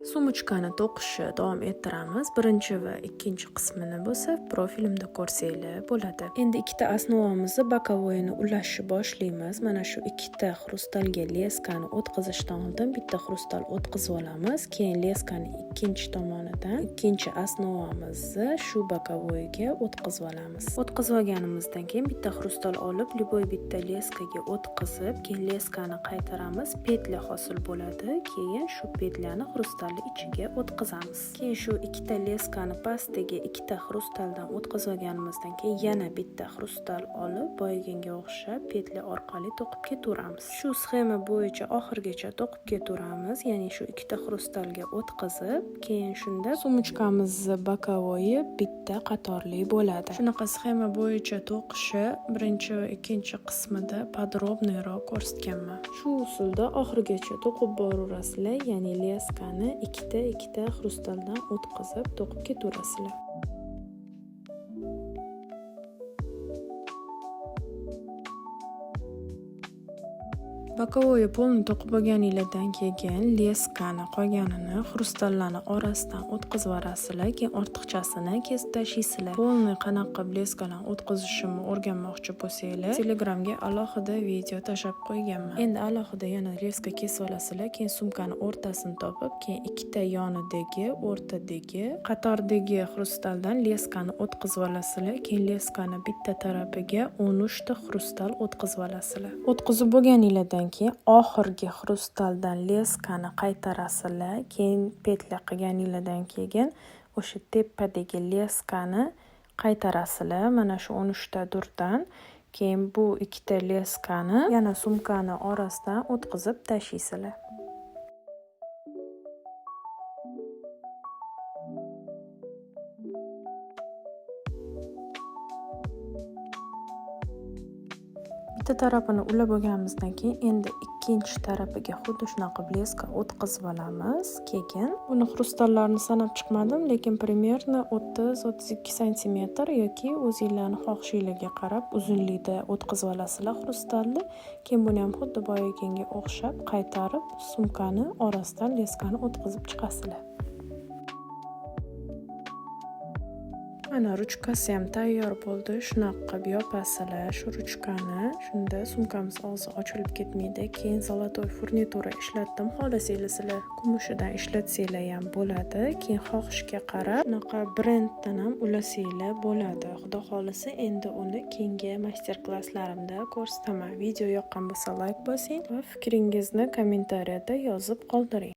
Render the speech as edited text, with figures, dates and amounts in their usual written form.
Sumочkani to'qishni davom ettiramiz. Birinchi va ikkinchi qismini bo'lsa profilimda ko'rsanglar bo'ladi. Endi ikkita основamizni bokovoyini ulashni boshlaymiz. Mana shu ikkita xrustalga leskani o'tkazishdan oldin bitta xrustal o'tkazib olamiz. Keyin leskani ikkinchi tomonidan ikkinchi основamizni shu bokovoyga o'tkazib olamiz. O'tkazib olganimizdan keyin bitta xrustal olib, liboy bitta leskaga o'tkazib, keyin leskani qaytaramiz. Petля hosil bo'ladi. Keyin shu petlani xrustal ichiga o'tkazamiz. Keyin shu ikkita leskani pastiga ikkita xrustaldan o'tkazib olganimizdan keyin yana bitta xrustal olib, boyaganga o'xshab petля orqali to'qib ketaveramiz. Shu sxema bo'yicha oxirigacha to'qib ketaveramiz, ya'ni shu ikkita xrustalga o'tkazib, keyin shunda sumочкamizni bokovoyi bitta qatorli bo'ladi. Shunaqa sxema bo'yicha to'qishi birinchi va ikkinchi qismida podrobniyroq ko'rsatganman. Shu usulda oxirigacha to'qib boraverasizlar, ya'ni leskani ikkita xrustaldan o'tkazib to'qib ketaverasizlar. Bokovoyi polni to'qib olganinglardan keyin leskani qolganini xrustallarni orasidan o'tkazib yuborasizlar, keyin ortiqchasini kesib tashlaysizlar. Polni qanaqa leskalarni o'tkazishimni o'rganmoqchi bo'lsanglar, Telegramga alohida video tashlab qo'yganman. Endi alohida yana leska kesib olasizlar, keyin sumkani o'rtasini topib, keyin ikkita yonidagi, o'rtadagi, qatordagi xrustaldan leskani o'tkazib olasizlar, keyin leskani bitta tarafiga 13 ta xrustal o'tkazib olasizlar. O'tkazib bo'lganinglardan keyin oxirgi xrustaldan leskani qaytarasizlar, keyin petля qilganinglardan keyin o'sha tepadagi leskani qaytarasizlar, mana shu 13 ta durdan. Keyin bu ikkita leskani yana sumkani orasidan o'tkazib tashlaysizlar. Bitta tarafini ulab bo'lganimizdan keyin endi ikkinchi tarafiga xuddi shunaqa leska o'tkazib olamiz. Keyin buni xrustallarni sanab chiqmadim, lekin примерно 30-32 sm yoki o'zingizlarning xohishingizga qarab uzunlikda o'tkazib olasizlar xrustalni. Keyin buni ham xuddi boyaganga o'xshab qaytarib sumkani orasidan leskani o'tkazib chiqasizlar. Mana ruchkasi ham tayyor bo'ldi. Shunaqa qilib yopasizlar shu ruchkani. Shunda sumkamiz og'zi ochilib ketmaydi. Keyin zolotoy furnitura ishlatdim. Xohlasanglar sizlar kumushidan ishlatsanglar ham bo'ladi. Keyin xohishga qarab bunaqa brenddan ham ulasanglar bo'ladi. Xudo xolisa endi uni keyingi master-klasslarimda ko'rsataman. Video yoqqan bo'lsa like bosing va fikringizni kommentariyada yozib qoldiring.